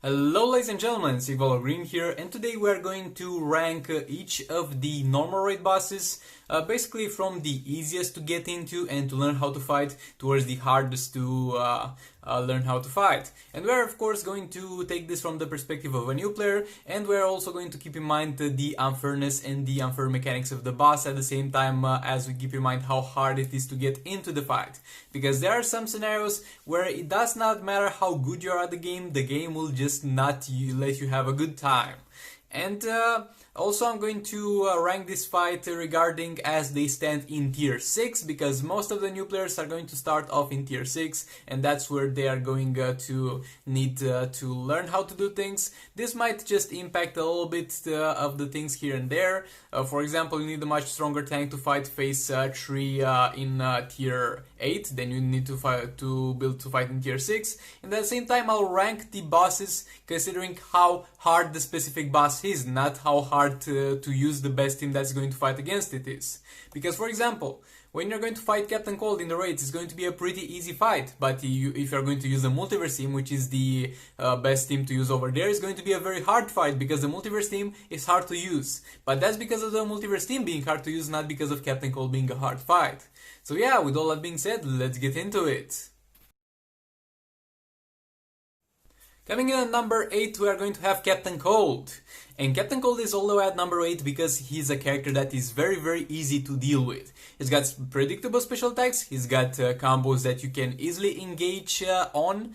Hello ladies and gentlemen, Sigval Green here, and today we are going to rank each of the normal raid bosses, basically from the easiest to get into and to learn how to fight towards the hardest to learn how to fight. And we are of course going to take this from the perspective of a new player, and we are also going to keep in mind the unfairness and the unfair mechanics of the boss at the same time as we keep in mind how hard it is to get into the fight. Because there are some scenarios where it does not matter how good you are at the game will just not let you have a good time. And also I'm going to rank this fight regarding as they stand in tier 6, because most of the new players are going to start off in tier 6, and that's where they are going to need to learn how to do things. This might just impact a little bit of the things here and there. For example, you need a much stronger tank to fight phase 3 in tier 8 than you need to build to fight in tier 6. And at the same time I'll rank the bosses considering how hard the specific boss is, not how hard to use the best team that's going to fight against it is. Because for example, when you're going to fight Captain Cold in the raids, it's going to be a pretty easy fight, but if you're going to use the multiverse team, which is the best team to use over there, it's going to be a very hard fight because the multiverse team is hard to use. But that's because of the multiverse team being hard to use, not because of Captain Cold being a hard fight. So yeah, with all that being said, let's get into it. Coming in at number 8, we are going to have Captain Cold. And Captain Cold is all the way at number 8 because he's a character that is very easy to deal with. He's got predictable special attacks, he's got combos that you can easily engage on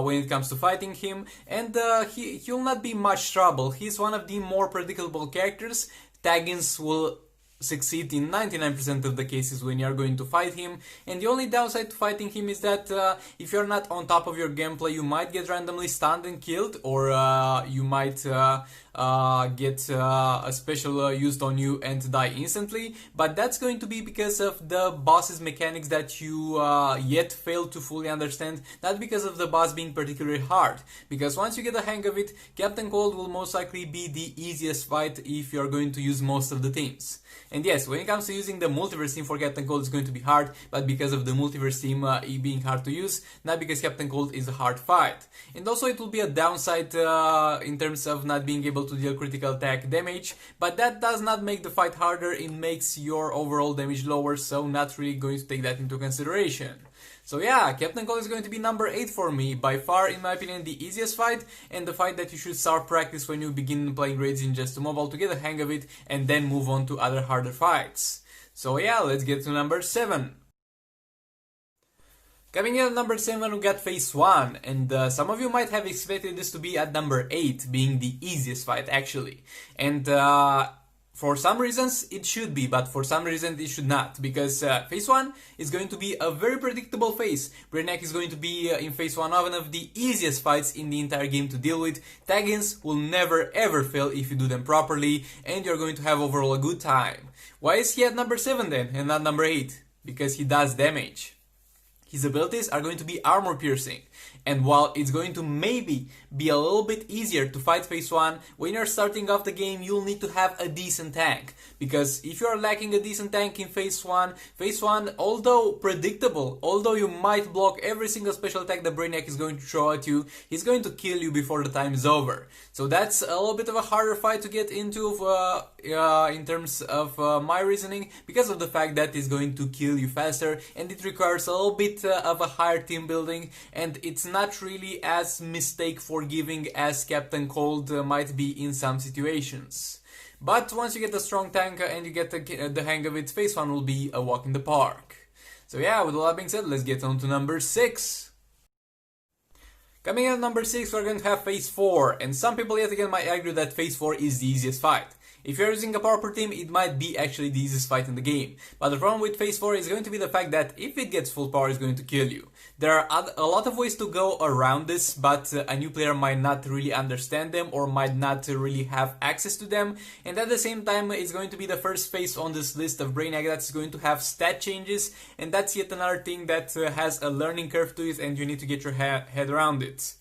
when it comes to fighting him, and he'll not be much trouble. He's one of the more predictable characters. Tag-ins will succeed in 99% of the cases when you're going to fight him, and the only downside to fighting him is that if you're not on top of your gameplay, you might get randomly stunned and killed, or you might get a special used on you and die instantly, but that's going to be because of the boss's mechanics that you yet fail to fully understand, not because of the boss being particularly hard. Because once you get the hang of it, Captain Cold will most likely be the easiest fight if you're going to use most of the teams. And yes, when it comes to using the multiverse team for Captain Cold, it's going to be hard, but because of the multiverse team being hard to use, not because Captain Cold is a hard fight. And also it will be a downside in terms of not being able to deal critical attack damage, but that does not make the fight harder, it makes your overall damage lower, so not really going to take that into consideration. So yeah, Captain Cold is going to be number 8 for me, by far in my opinion the easiest fight, and the fight that you should start practice when you begin playing raids in Just Mobile to get a hang of it and then move on to other harder fights. So yeah, let's get to number 7. Coming in at number 7 we got phase 1, and some of you might have expected this to be at number 8, being the easiest fight actually. And for some reasons it should be, but for some reasons it should not, because phase 1 is going to be a very predictable phase. Brainiac is going to be in phase 1 one of the easiest fights in the entire game to deal with. Tag-ins will never ever fail if you do them properly, and you're going to have overall a good time. Why is he at number 7 then, and not number 8? Because he does damage. His abilities are going to be armor piercing, and while it's going to maybe be a little bit easier to fight phase 1, when you're starting off the game you'll need to have a decent tank. Because if you're lacking a decent tank in phase 1, although predictable, although you might block every single special attack the Brainiac is going to throw at you, he's going to kill you before the time is over. So that's a little bit of a harder fight to get into in terms of my reasoning, because of the fact that it's going to kill you faster, and it requires a little bit of a higher team building, and it's not really as mistake forgiving as Captain Cold might be in some situations. But once you get a strong tank and you get the hang of it, phase 1 will be a walk in the park. So yeah, with all that being said, let's get on to number 6. Coming in at number 6, we're going to have phase 4, and some people yet again might argue that phase 4 is the easiest fight. If you're using a power per team, it might be actually the easiest fight in the game. But the problem with phase 4 is going to be the fact that if it gets full power, it's going to kill you. There are a lot of ways to go around this, but a new player might not really understand them or might not really have access to them. And at the same time, it's going to be the first phase on this list of Brainiac that's going to have stat changes, and that's yet another thing that has a learning curve to it, and you need to get your head around it.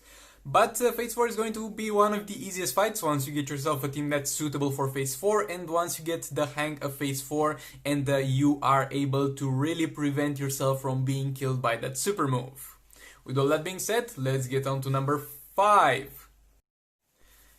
But phase 4 is going to be one of the easiest fights once you get yourself a team that's suitable for phase 4, and once you get the hang of phase 4 and you are able to really prevent yourself from being killed by that super move. With all that being said, let's get on to number 5.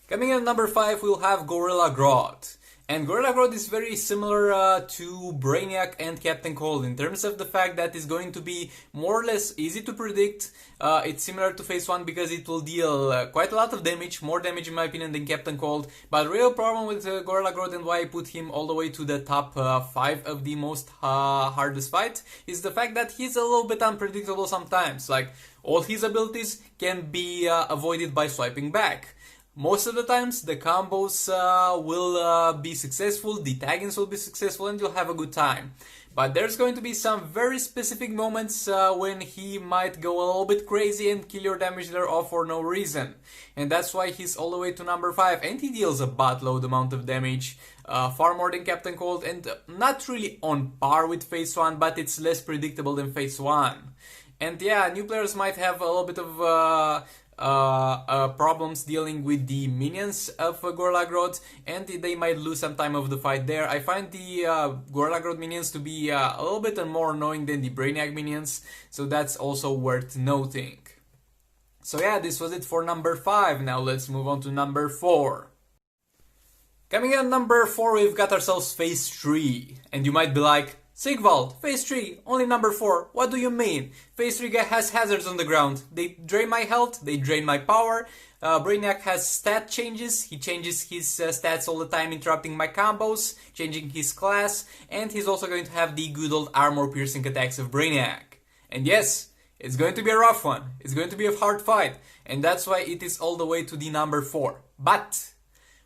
Coming in at number 5, we'll have Gorilla Grodd. And Gorilla Grodd is very similar to Brainiac and Captain Cold in terms of the fact that it's going to be more or less easy to predict. It's similar to Phase 1 because it will deal quite a lot of damage, more damage in my opinion than Captain Cold. But the real problem with Gorilla Grodd and why I put him all the way to the top 5 of the most hardest fight is the fact that he's a little bit unpredictable sometimes. Like, all his abilities can be avoided by swiping back. Most of the times the combos will be successful, the taggings will be successful, and you'll have a good time. But there's going to be some very specific moments when he might go a little bit crazy and kill your damage dealer off for no reason. And that's why he's all the way to number 5, and he deals a buttload amount of damage, far more than Captain Cold, and not really on par with Phase 1, but it's less predictable than Phase 1. And yeah, new players might have a little bit of problems dealing with the minions of Gorilla Grodd, and they might lose some time of the fight there. I find the Gorilla Grodd minions to be a little bit more annoying than the Brainiac minions, so that's also worth noting. So yeah, this was it for number 5. Now let's move on to number 4. Coming in at number 4, we've got ourselves Phase 3, and you might be like, Sigvald, Phase 3, only number 4, what do you mean? Phase 3 guy has hazards on the ground, they drain my health, they drain my power, Brainiac has stat changes, he changes his stats all the time, interrupting my combos, changing his class, and he's also going to have the good old armor-piercing attacks of Brainiac. And yes, it's going to be a rough one, it's going to be a hard fight, and that's why it is all the way to the number 4. But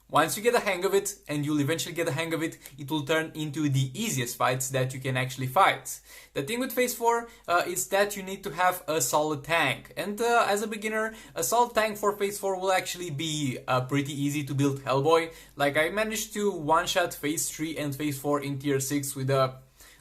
once you get a hang of it, and you'll eventually get a hang of it, it will turn into the easiest fights that you can actually fight. The thing with Phase 4 is that you need to have a solid tank. And as a beginner, a solid tank for Phase 4 will actually be pretty easy to build Hellboy. Like, I managed to one-shot Phase 3 and Phase 4 in Tier 6 with a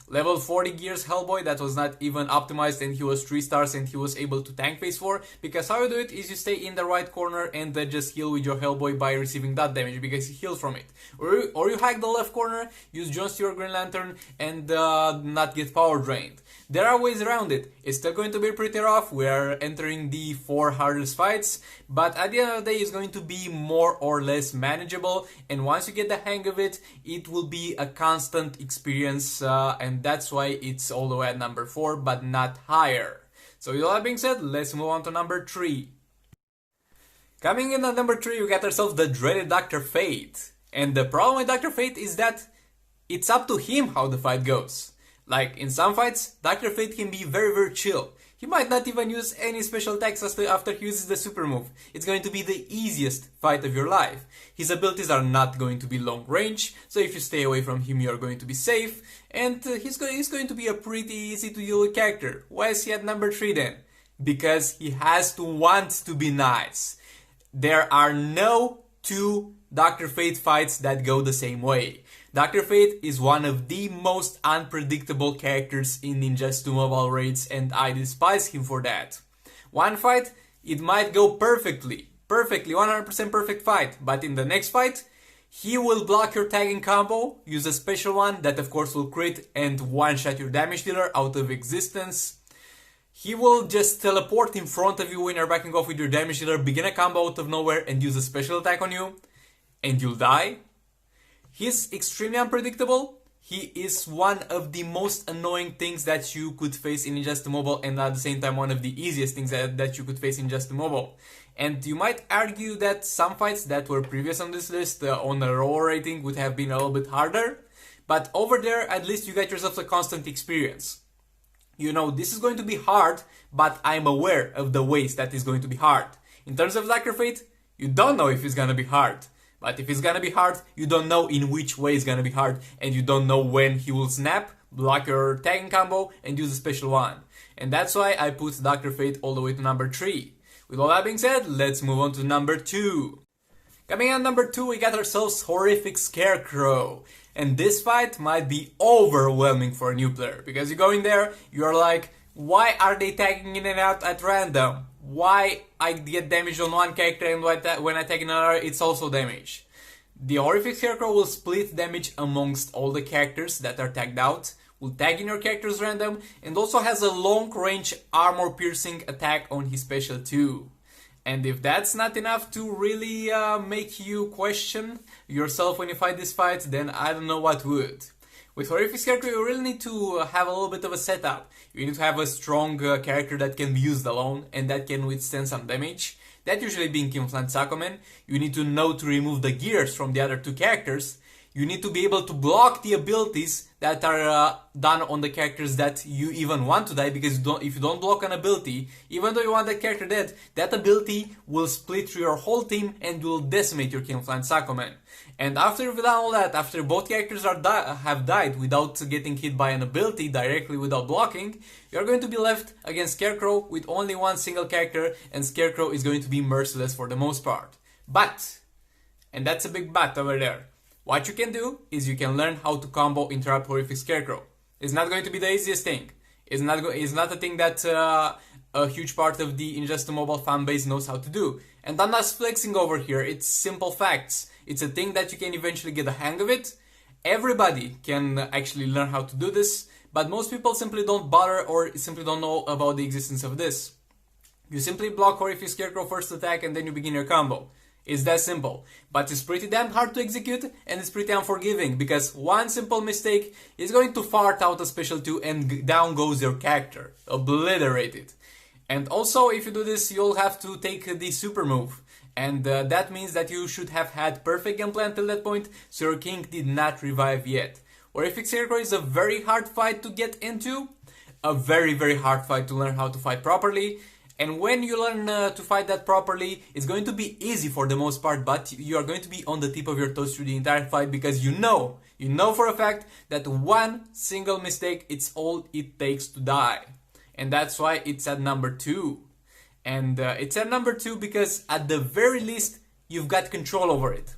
level 40 gears Hellboy that was not even optimized, and he was 3 stars and he was able to tank Phase 4, because how you do it is you stay in the right corner and just heal with your Hellboy by receiving that damage because he heals from it. Or you hack the left corner, use Jon Stewart Green Lantern and not get power drained. There are ways around it. It's still going to be pretty rough. We are entering the 4 hardest fights, but at the end of the day it's going to be more or less manageable, and once you get the hang of it, it will be a constant experience, and that's why it's all the way at number 4 but not higher. So with all that being said, let's move on to number 3. Coming in at number 3, we got ourselves the dreaded Dr. Fate. And the problem with Dr. Fate is that it's up to him how the fight goes. Like, in some fights, Dr. Fate can be very chill. He might not even use any special attacks after he uses the super move. It's going to be the easiest fight of your life. His abilities are not going to be long range, so if you stay away from him you're going to be safe. And he's going to be a pretty easy to deal with character. Why is he at number 3 then? Because he has to want to be nice. There are no 2 Dr. Fate fights that go the same way. Dr. Fate is one of the most unpredictable characters in Ninja's 2 mobile raids, and I despise him for that. One fight, it might go perfectly, 100% perfect fight, but in the next fight, he will block your tagging combo, use a special one that of course will crit and one-shot your damage dealer out of existence. He will just teleport in front of you when you're backing off with your damage dealer, begin a combo out of nowhere and use a special attack on you, and you'll die. He's extremely unpredictable. He is one of the most annoying things that you could face in Just Mobile, and at the same time one of the easiest things that you could face in Just Mobile. And you might argue that some fights that were previous on this list on a raw rating would have been a little bit harder, but over there at least you get yourself a constant experience. You know, this is going to be hard, but I'm aware of the ways that is going to be hard. In terms of Dr. Fate, you don't know if it's gonna be hard. But if it's gonna be hard, you don't know in which way it's gonna be hard, and you don't know when he will snap, block your tagging combo, and use a special one. And that's why I put Dr. Fate all the way to number 3. With all that being said, let's move on to number 2. Coming in at number 2, we got ourselves Horrific Scarecrow. And this fight might be overwhelming for a new player, because you go in there, you're like, why are they tagging in and out at random? Why I get damage on one character and when I tag another, it's also damage. The Horrific Scarecrow will split damage amongst all the characters that are tagged out, will tag in your characters random, and also has a long range armor piercing attack on his special too. And if that's not enough to really make you question yourself when you fight this fight, then I don't know what would. With Horrific Scarecrow, you really need to have a little bit of a setup. You need to have a strong character that can be used alone and that can withstand some damage. That usually being Kinflant Sakomen. You need to know to remove the gears from the other two characters. You need to be able to block the abilities that are done on the characters that you even want to die, because if you don't block an ability, even though you want that character dead, that ability will split through your whole team and will decimate your Kinflant Sakomen. And after you've done all that, after both characters have died without getting hit by an ability directly without blocking, you're going to be left against Scarecrow with only one single character, and Scarecrow is going to be merciless for the most part. But, and that's a big but over there, what you can do is you can learn how to combo interrupt Horrific Scarecrow. It's not going to be the easiest thing. It's not a thing that a huge part of the Injustice Mobile fanbase knows how to do. And I'm not flexing over here, it's simple facts. It's a thing that you can eventually get the hang of it. Everybody can actually learn how to do this, but most people simply don't bother or simply don't know about the existence of this. You simply block Horrific Scarecrow first attack and then you begin your combo. It's that simple, but it's pretty damn hard to execute and it's pretty unforgiving, because one simple mistake is going to fart out a special 2 and down goes your character. Obliterate it. And also, if you do this, you'll have to take the super move. And that means that you should have had perfect gameplay until that point, so your king did not revive yet. Horrific Scarecrow is a very hard fight to get into, a very hard fight to learn how to fight properly. And when you learn to fight that properly, it's going to be easy for the most part, but you are going to be on the tip of your toes through the entire fight, because you know for a fact that one single mistake, it's all it takes to die. And that's why it's at number 2. And it's at number 2 because at the very least, you've got control over it.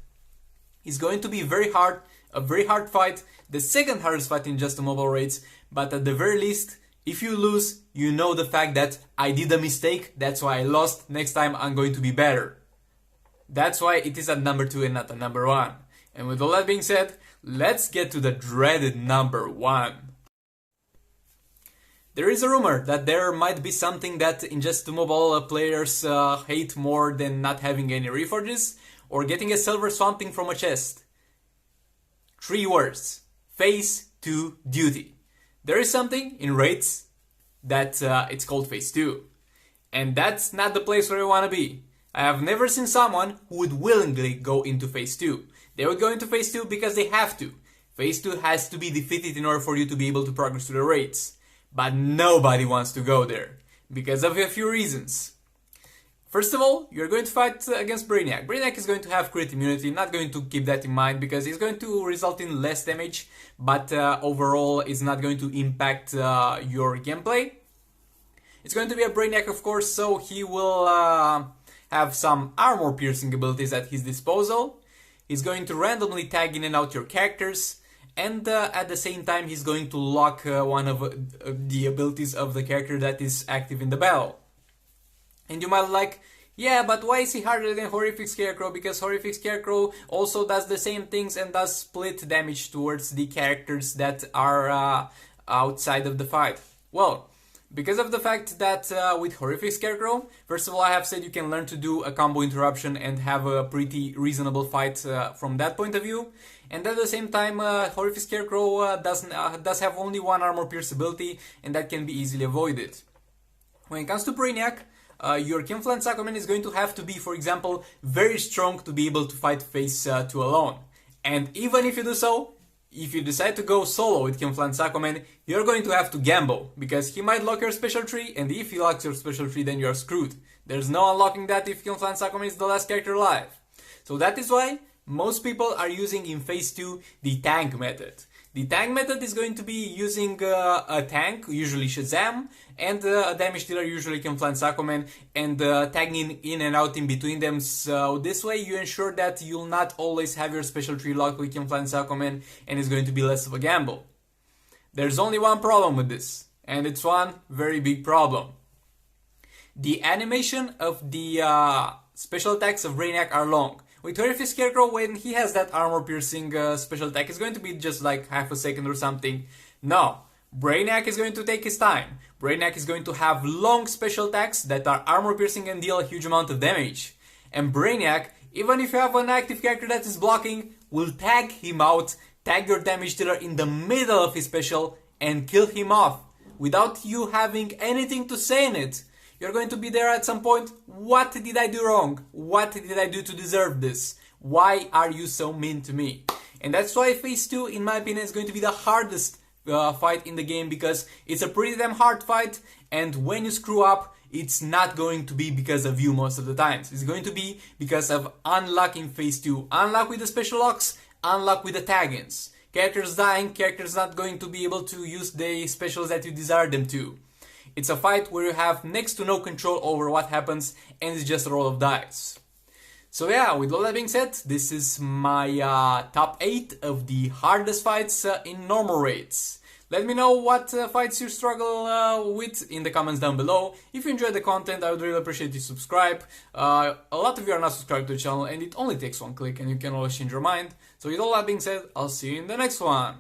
It's going to be a very hard fight, the second hardest fight in just the mobile raids, but at the very least, if you lose, you know the fact that I did a mistake, that's why I lost, next time I'm going to be better. That's why it is at number 2 and not at number 1. And with all that being said, let's get to the dreaded number 1. There is a rumor that there might be something that Injustice Mobile players hate more than not having any reforges or getting a silver swamping from a chest. 3 words. Phase 2 duty. There is something in raids that it's called Phase 2. And that's not the place where you want to be. I have never seen someone who would willingly go into Phase 2. They would go into Phase 2 because they have to. Phase 2 has to be defeated in order for you to be able to progress through the raids. But nobody wants to go there, because of a few reasons. First of all, you're going to fight against Brainiac. Brainiac is going to have crit immunity, not going to keep that in mind, because it's going to result in less damage, but overall it's not going to impact your gameplay. It's going to be a Brainiac, of course, so he will have some armor piercing abilities at his disposal. He's going to randomly tag in and out your characters. And at the same time, he's going to lock one of the abilities of the character that is active in the battle. And you might be like, yeah, but why is he harder than Horrific Scarecrow? Because Horrific Scarecrow also does the same things and does split damage towards the characters that are outside of the fight. Well, because of the fact that with Horrific Scarecrow, first of all, I have said you can learn to do a combo interruption and have a pretty reasonable fight from that point of view. And at the same time, Horrific Scarecrow does have only one armor pierce ability, and that can be easily avoided. When it comes to Brainiac, your Kinflant Sakomen is going to have to be, for example, very strong to be able to fight Phase 2 alone. And even if you do so, if you decide to go solo with Kinflant Sakomen, you're going to have to gamble, because he might lock your special tree, and if he locks your special tree, then you're screwed. There's no unlocking that if Kinflant Sakomen is the last character alive. So that is why most people are using in Phase 2 the tank method. The tank method is going to be using a tank, usually Shazam, and a damage dealer, usually Kinflant Sakomen, and tagging in and out in between them. So this way you ensure that you'll not always have your special tree locked with Kinflant Sakomen, and it's going to be less of a gamble. There's only one problem with this, and it's one very big problem. The animation of the special attacks of Brainiac are long. With Horrific Scarecrow, when he has that armor-piercing special attack, it's going to be just like half a second or something. No, Brainiac is going to take his time. Brainiac is going to have long special attacks that are armor piercing and deal a huge amount of damage. And Brainiac, even if you have an active character that is blocking, will tag him out, tag your damage dealer in the middle of his special and kill him off without you having anything to say in it. You're going to be there at some point. What did I do wrong? What did I do to deserve this? Why are you so mean to me? And that's why Phase 2, in my opinion, is going to be the hardest fight in the game, because it's a pretty damn hard fight, and when you screw up, it's not going to be because of you most of the times. It's going to be because of unluck in Phase 2. Unluck with the special locks, unluck with the tag-ins. Characters dying, characters not going to be able to use the specials that you desire them to. It's a fight where you have next to no control over what happens, and it's just a roll of dice. So yeah, with all that being said, this is my top 8 of the hardest fights in normal raids. Let me know what fights you struggle with in the comments down below. If you enjoyed the content, I would really appreciate you subscribe. A lot of you are not subscribed to the channel, and it only takes one click and you can always change your mind. So with all that being said, I'll see you in the next one.